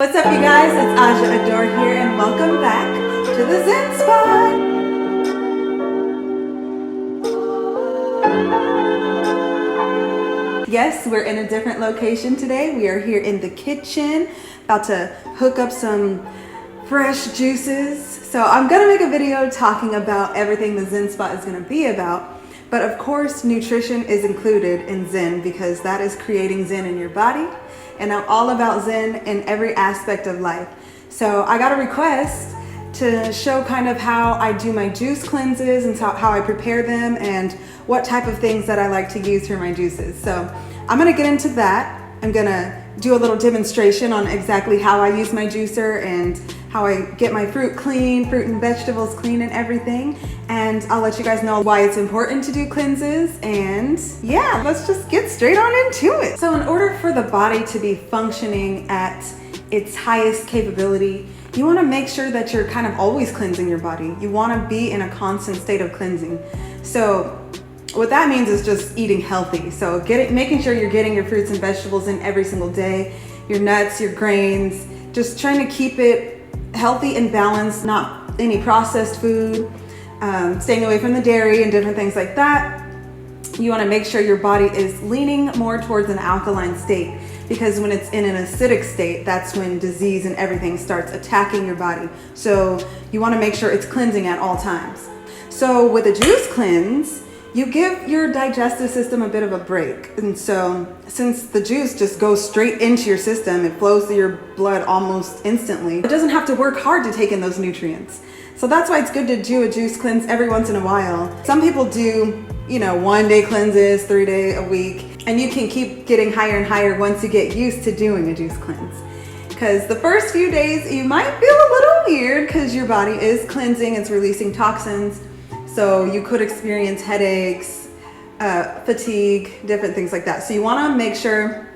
What's up, you guys? It's Aja Adore here, and welcome back to the Zen Spot. Yes, we're in a different location today. We are here in the kitchen, about to hook up some fresh juices. So I'm gonna make a video talking about everything the Zen Spot is gonna be about. But of course, nutrition is included in Zen because that is creating Zen in your body. And I'm all about Zen in every aspect of life. So I got a request to show kind of how I do my juice cleanses and how I prepare them and what type of things that I like to use for my juices. So I'm gonna get into that. I'm gonna do a little demonstration on exactly how I use my juicer and how I get my fruit clean, fruit and vegetables clean and everything. And I'll let you guys know why it's important to do cleanses. And yeah, let's just get straight on into it. So in order for the body to be functioning at its highest capability, you wanna make sure that you're kind of always cleansing your body. You wanna be in a constant state of cleansing. So what that means is just eating healthy. So making sure you're getting your fruits and vegetables in every single day, your nuts, your grains, just trying to keep it healthy and balanced, not any processed food, staying away from the dairy and different things like that. You want to make sure your body is leaning more towards an alkaline state, because when it's in an acidic state, that's when disease and everything starts attacking your body. So you want to make sure it's cleansing at all times. So with a juice cleanse, you give your digestive system a bit of a break. And so since the juice just goes straight into your system, it flows through your blood almost instantly. It doesn't have to work hard to take in those nutrients. So that's why it's good to do a juice cleanse every once in a while. Some people do, 1 day cleanses, 3 day a week, and you can keep getting higher and higher once you get used to doing a juice cleanse. Because the first few days you might feel a little weird because your body is cleansing, it's releasing toxins. So you could experience headaches, fatigue, different things like that. So you want to make sure,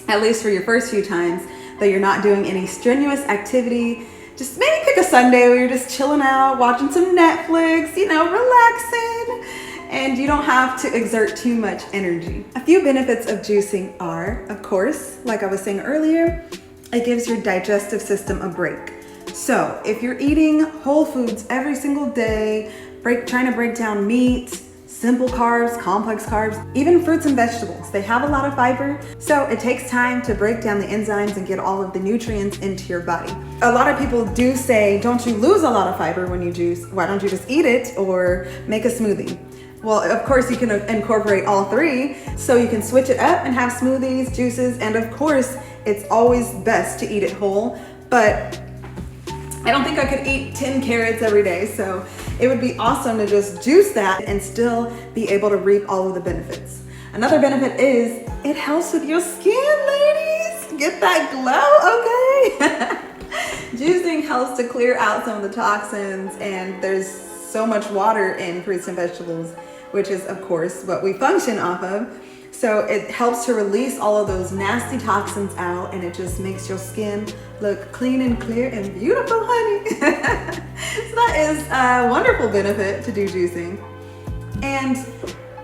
at least for your first few times, that you're not doing any strenuous activity. Just maybe pick a Sunday where you're just chilling out, watching some Netflix, relaxing, and you don't have to exert too much energy. A few benefits of juicing are, of course, like I was saying earlier, it gives your digestive system a break. So if you're eating whole foods every single day, trying to break down meat, simple carbs, complex carbs, even fruits and vegetables. They have a lot of fiber, so it takes time to break down the enzymes and get all of the nutrients into your body. A lot of people do say, don't you lose a lot of fiber when you juice? Why don't you just eat it or make a smoothie? Well, of course you can incorporate all three, so you can switch it up and have smoothies, juices, and of course, it's always best to eat it whole, but I don't think I could eat 10 carrots every day, so it would be awesome to just juice that and still be able to reap all of the benefits. Another benefit is it helps with your skin, ladies. Get that glow, okay? Juicing helps to clear out some of the toxins, and there's so much water in fruits and vegetables, which is, of course, what we function off of. So it helps to release all of those nasty toxins out, and it just makes your skin look clean and clear and beautiful, honey. So that is a wonderful benefit to do juicing. And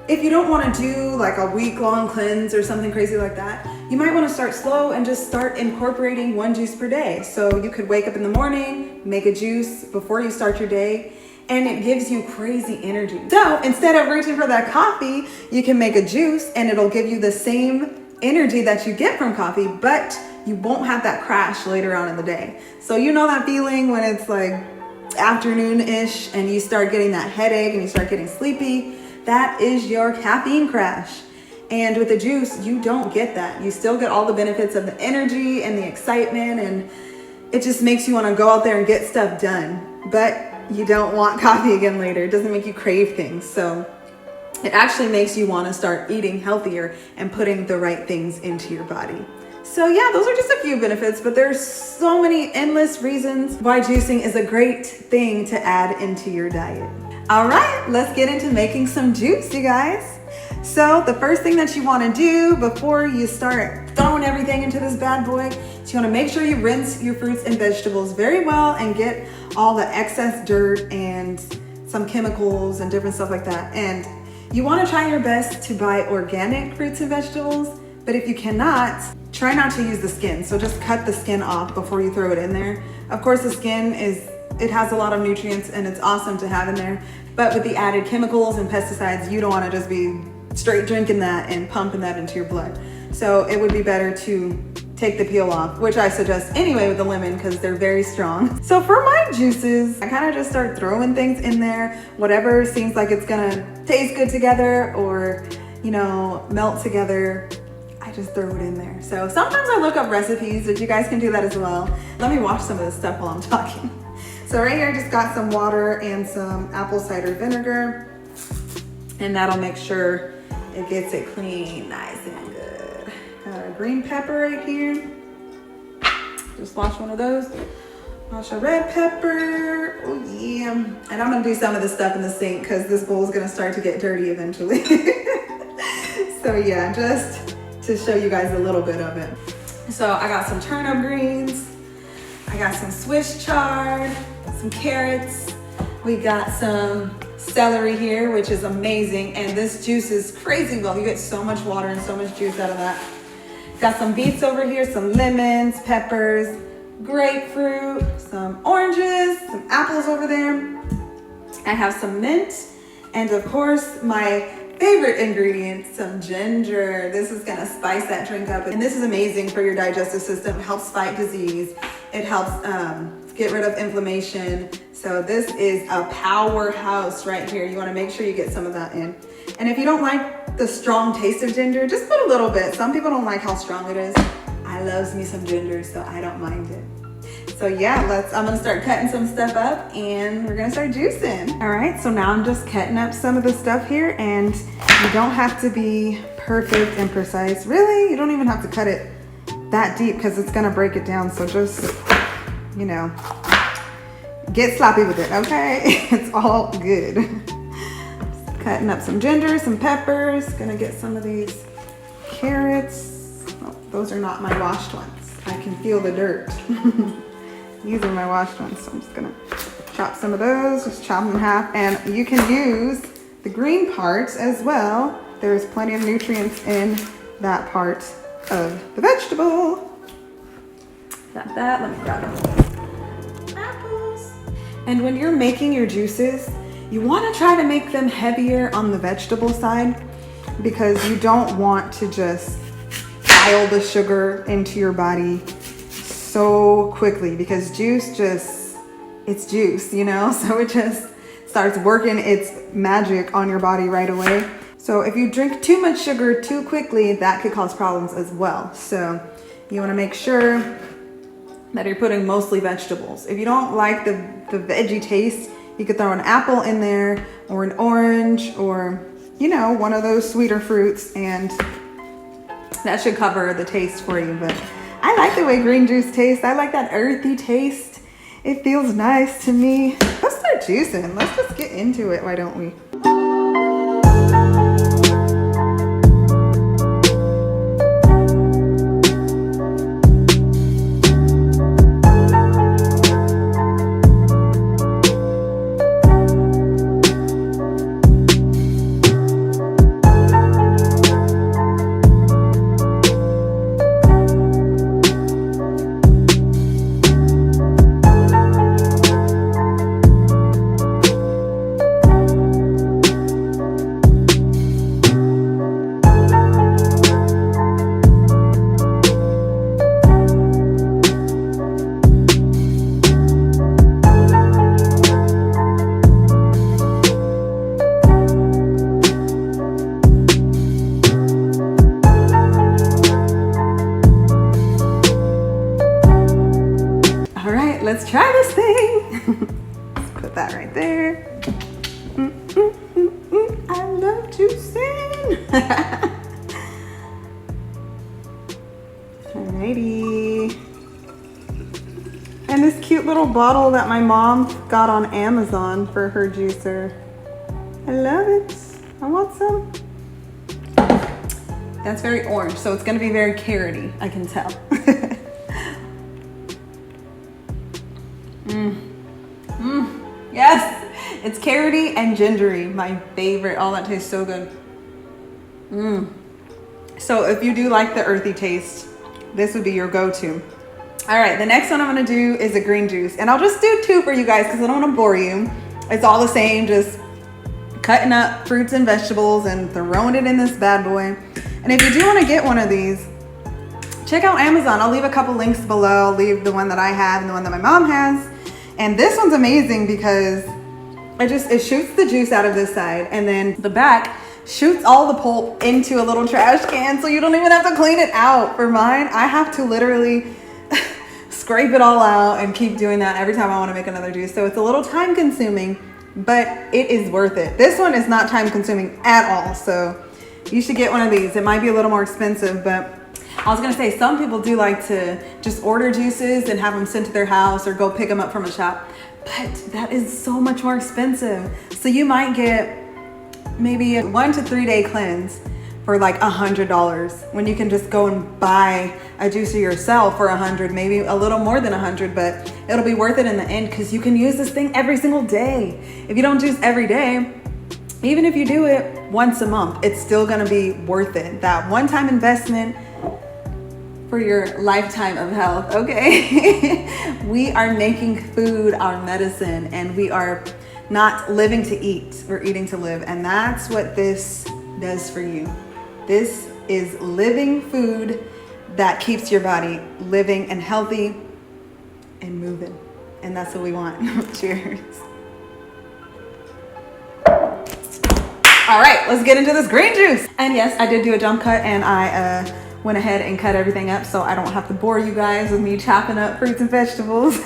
if you don't want to do like a week-long cleanse or something crazy like that, you might want to start slow and just start incorporating one juice per day. So you could wake up in the morning, make a juice before you start your day, and it gives you crazy energy. So instead of reaching for that coffee, you can make a juice and it'll give you the same energy that you get from coffee, but you won't have that crash later on in the day. So you know that feeling when it's like afternoon-ish and you start getting that headache and you start getting sleepy? That is your caffeine crash. And with the juice, you don't get that. You still get all the benefits of the energy and the excitement, and it just makes you want to go out there and get stuff done. But you don't want coffee again later. It doesn't make you crave things. So it actually makes you want to start eating healthier and putting the right things into your body. So yeah, those are just a few benefits, but there's so many endless reasons why juicing is a great thing to add into your diet. All right, let's get into making some juice, you guys. So the first thing that you want to do before you start throwing everything into this bad boy is you want to make sure you rinse your fruits and vegetables very well and get all the excess dirt and some chemicals and different stuff like that. And you want to try your best to buy organic fruits and vegetables, but if you cannot, try not to use the skin. So just cut the skin off before you throw it in there. Of course, the skin it has a lot of nutrients and it's awesome to have in there. But with the added chemicals and pesticides, you don't want to just be straight drinking that and pumping that into your blood. So it would be better to take the peel off, which I suggest anyway with the lemon because they're very strong. So for my juices, I kind of just start throwing things in there, whatever seems like it's gonna taste good together or, you know, melt together. I just throw it in there. So sometimes I look up recipes, but you guys can do that as well. Let me wash some of this stuff while I'm talking. So right here, I just got some water and some apple cider vinegar, and that'll make sure it gets it clean, nice and good. Got a green pepper right here. Just wash one of those. Wash a red pepper. Oh yeah. And I'm gonna do some of this stuff in the sink because this bowl is gonna start to get dirty eventually. So yeah, just to show you guys a little bit of it. So I got some turnip greens. I got some Swiss chard, some carrots. We got some celery here, which is amazing. And this juice is crazy well. You get so much water and so much juice out of that. Got some beets over here, some lemons, peppers, grapefruit, some oranges, some apples over there. I have some mint. And of course, my favorite ingredient, some ginger. This is gonna spice that drink up. And this is amazing for your digestive system. It helps fight disease. It helps get rid of inflammation. So this is a powerhouse right here. You wanna make sure you get some of that in. And if you don't like the strong taste of ginger, just put a little bit. Some people don't like how strong it is. I loves me some ginger, so I don't mind it. So yeah, I'm gonna start cutting some stuff up and we're gonna start juicing. All right, so now I'm just cutting up some of the stuff here, and you don't have to be perfect and precise. Really, you don't even have to cut it that deep because it's gonna break it down. So just, you know, get sloppy with it, okay? It's all good. Just cutting up some ginger, some peppers. Gonna get some of these carrots. Oh, those are not my washed ones. I can feel the dirt. These are my washed ones, so I'm just gonna chop some of those, just chop them in half. And you can use the green parts as well. There's plenty of nutrients in that part of the vegetable. Got that, let me grab apples. And when you're making your juices, you wanna try to make them heavier on the vegetable side because you don't want to just pile the sugar into your body so quickly, because juice it's juice, you know? So it just starts working its magic on your body right away. So if you drink too much sugar too quickly, that could cause problems as well. So you wanna make sure that you're putting mostly vegetables. If you don't like the veggie taste, you could throw an apple in there or an orange or, you know, one of those sweeter fruits, and that should cover the taste for you. But I like the way green juice tastes. I like that earthy taste. It feels nice to me. Let's start juicing. Let's just get into it, why don't we? Let's try this thing. Let's put that right there. I love to sing. Alrighty. And this cute little bottle that my mom got on Amazon for her juicer. I love it. I want some. That's very orange, so it's gonna be very carroty, I can tell. Yes, it's carroty and gingery, my favorite. Oh, that tastes so good. So if you do like the earthy taste, this would be your go-to. All right, the next one I'm gonna do is a green juice. And I'll just do 2 for you guys because I don't wanna bore you. It's all the same, just cutting up fruits and vegetables and throwing it in this bad boy. And if you do wanna get one of these, check out Amazon. I'll leave a couple links below. I'll leave the one that I have and the one that my mom has. And this one's amazing because it shoots the juice out of this side, and then the back shoots all the pulp into a little trash can, so you don't even have to clean it out. For mine, I have to literally scrape it all out and keep doing that every time I want to make another juice. So it's a little time consuming, but it is worth it. This one is not time consuming at all, so you should get one of these. It might be a little more expensive, but I was gonna say, some people do like to just order juices and have them sent to their house or go pick them up from a shop, but that is so much more expensive. So you might get maybe a 1 to 3 day cleanse for like $100 when you can just go and buy a juicer yourself for $100, maybe a little more than $100, but it'll be worth it in the end because you can use this thing every single day. If you don't juice every day, even if you do it once a month, it's still gonna be worth it. That one-time investment for your lifetime of health, okay? We are making food our medicine, and we are not living to eat, we're eating to live. And that's what this does for you. This is living food that keeps your body living and healthy and moving. And that's what we want. Cheers. All right, let's get into this green juice. And yes, I did do a jump cut, and I went ahead and cut everything up so I don't have to bore you guys with me chopping up fruits and vegetables.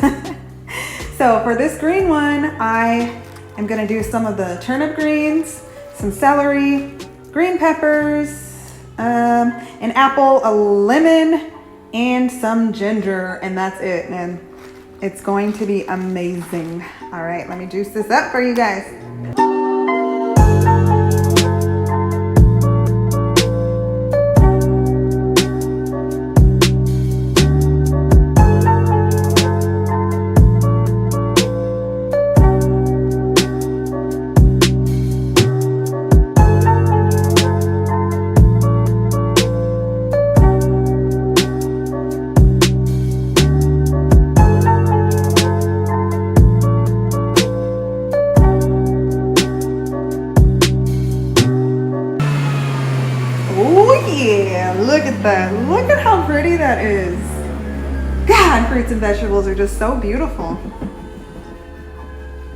So for this green one, I am gonna do some of the turnip greens, some celery, green peppers, an apple, a lemon, and some ginger, and that's it. And it's going to be amazing. All right, let me juice this up for you guys. Look at that. Look at how pretty that is. God, fruits and vegetables are just so beautiful.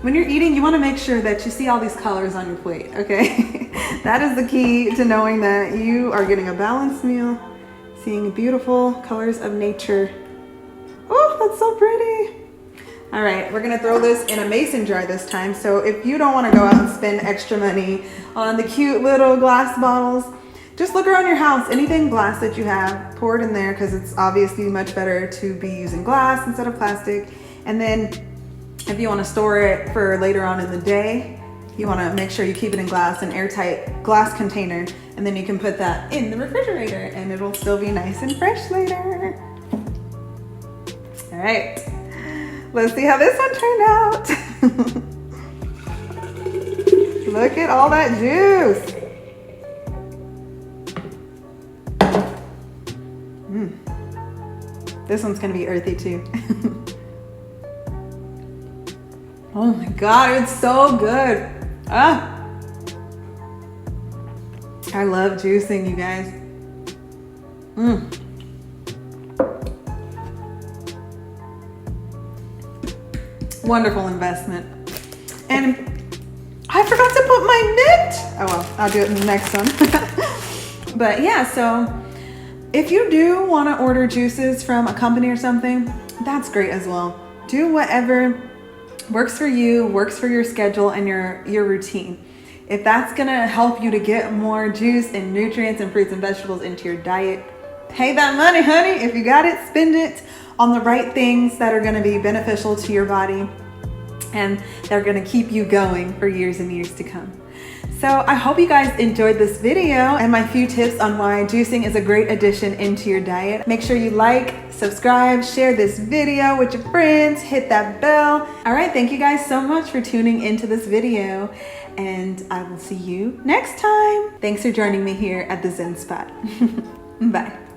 When you're eating, you want to make sure that you see all these colors on your plate, okay? That is the key to knowing that you are getting a balanced meal, seeing beautiful colors of nature. Oh, that's so pretty. All right, we're gonna throw this in a mason jar this time. So if you don't want to go out and spend extra money on the cute little glass bottles, just look around your house. Anything glass that you have, pour it in there, because it's obviously much better to be using glass instead of plastic. And then if you want to store it for later on in the day, you want to make sure you keep it in glass, an airtight glass container, and then you can put that in the refrigerator and it'll still be nice and fresh later. All right, let's see how this one turned out. Look at all that juice. This one's gonna be earthy too. Oh my God, it's so good. Ah, I love juicing, you guys. Wonderful investment. And I forgot to put my mitt. Oh well, I'll do it in the next one. But yeah, so if you do want to order juices from a company or something, that's great as well. Do whatever works for you, works for your schedule and your routine. If that's gonna help you to get more juice and nutrients and fruits and vegetables into your diet, pay that money, honey. If you got it, spend it on the right things that are gonna be beneficial to your body and they're gonna keep you going for years and years to come. So I hope you guys enjoyed this video and my few tips on why juicing is a great addition into your diet. Make sure you like, subscribe, share this video with your friends, hit that bell. All right, thank you guys so much for tuning into this video and I will see you next time. Thanks for joining me here at the Zen Spot. Bye.